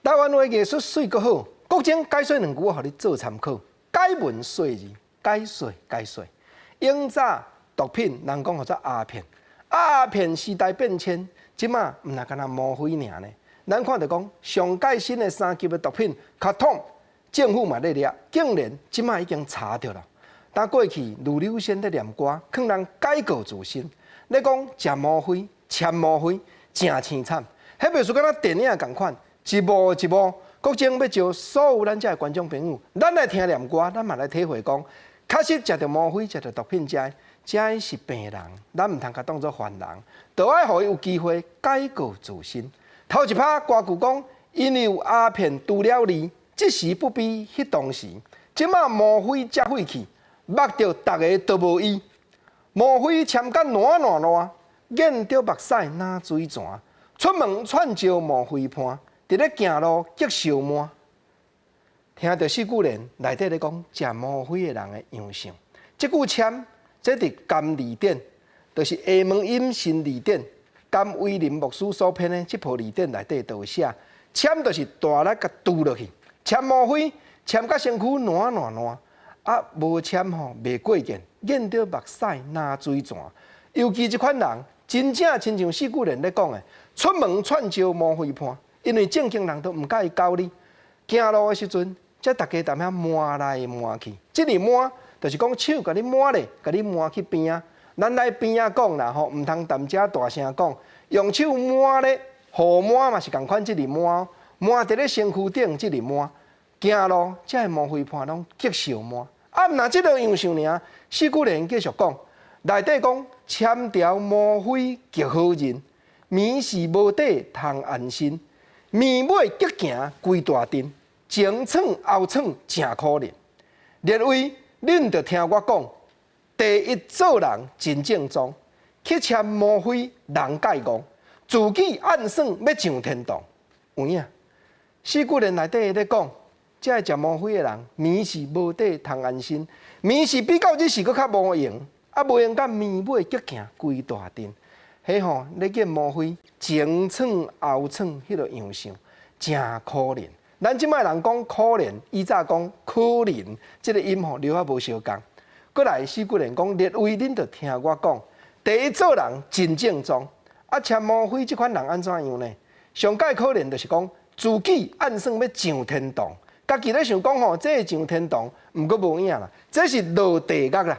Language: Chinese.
台湾话艺术水阁好，国情解说两句，互你做参考。解文说字，解说解说。永早毒品，人讲叫做鸦片，鸦片时代变迁，即马毋那干那毛灰尔呢？咱看到讲上界新的3级的毒品，卡通政府嘛咧抓，竟然即马已经查到了。但过去卢柳仙咧念歌，劝人改过自新，咧讲食毛灰、签毛灰，真凄惨。迄袂输敢若电影共款，一幕一幕。国情要招所有咱遮的观众朋友，咱来听念歌，咱嘛来体会讲，确实食着毛灰、食着毒品，食是病人，咱毋通甲当作犯人，就爱互伊有机会改过自新。头一拍歌句讲，因有鸦片除了离，即时不比迄当时。即马毛灰才废去，目着逐个都无伊。毛灰签甲烂烂烂，眼着目屎哪水泉。出门串招毛灰伴。伫咧行路激烧满，听到四句联内底咧讲食毛灰的人的样相。即句签，这伫甘字典，就是下门音新字典，甘威廉牧师所编的这部字典内底都有写，签就是大力甲拄落去，签毛灰，签甲身躯烂烂烂，啊无签吼袂过瘾，见到目屎哪水泉。尤其即款人，真正亲像四句联咧讲的，出门串招毛灰伴。因为正经人都唔介意交你，行路的时阵，则大家踮遐摸来摸去。即个摸，就是讲手甲你摸咧，甲你摸去边啊。咱来边啊讲啦吼，唔通踮遮大声讲，用手摸咧，互摸嘛是共款即个摸，摸伫咧身躯顶即个摸。行路，遮个毛灰伴拢激烧摸。啊，毋若即个样相尔，四句联继续讲，内底讲签条毛灰极好认，面是无底通安心。面尾激行规大阵，前闯后闯真可怜。列位，恁着听我讲，第一做人真正宗，去签毛灰人介讲，自己暗算要上天堂。有影？四句联内底咧讲，这食毛灰的人，面是无底通安心，面是比较日时搁较无用，啊无用甲面尾激行规大阵。迄吼，咧见毛灰前闯后闯，迄个样相真可怜。咱即摆人讲可怜，以早讲可怜，即个音吼留啊无相共。过来四句联讲，列位恁着听我讲，第一做人真正宗。啊，签毛灰即款人安怎样呢？上界可怜就是讲自己暗算要上天堂，家己咧想讲吼，这上天堂，毋过无影啦，这是落地狱啦。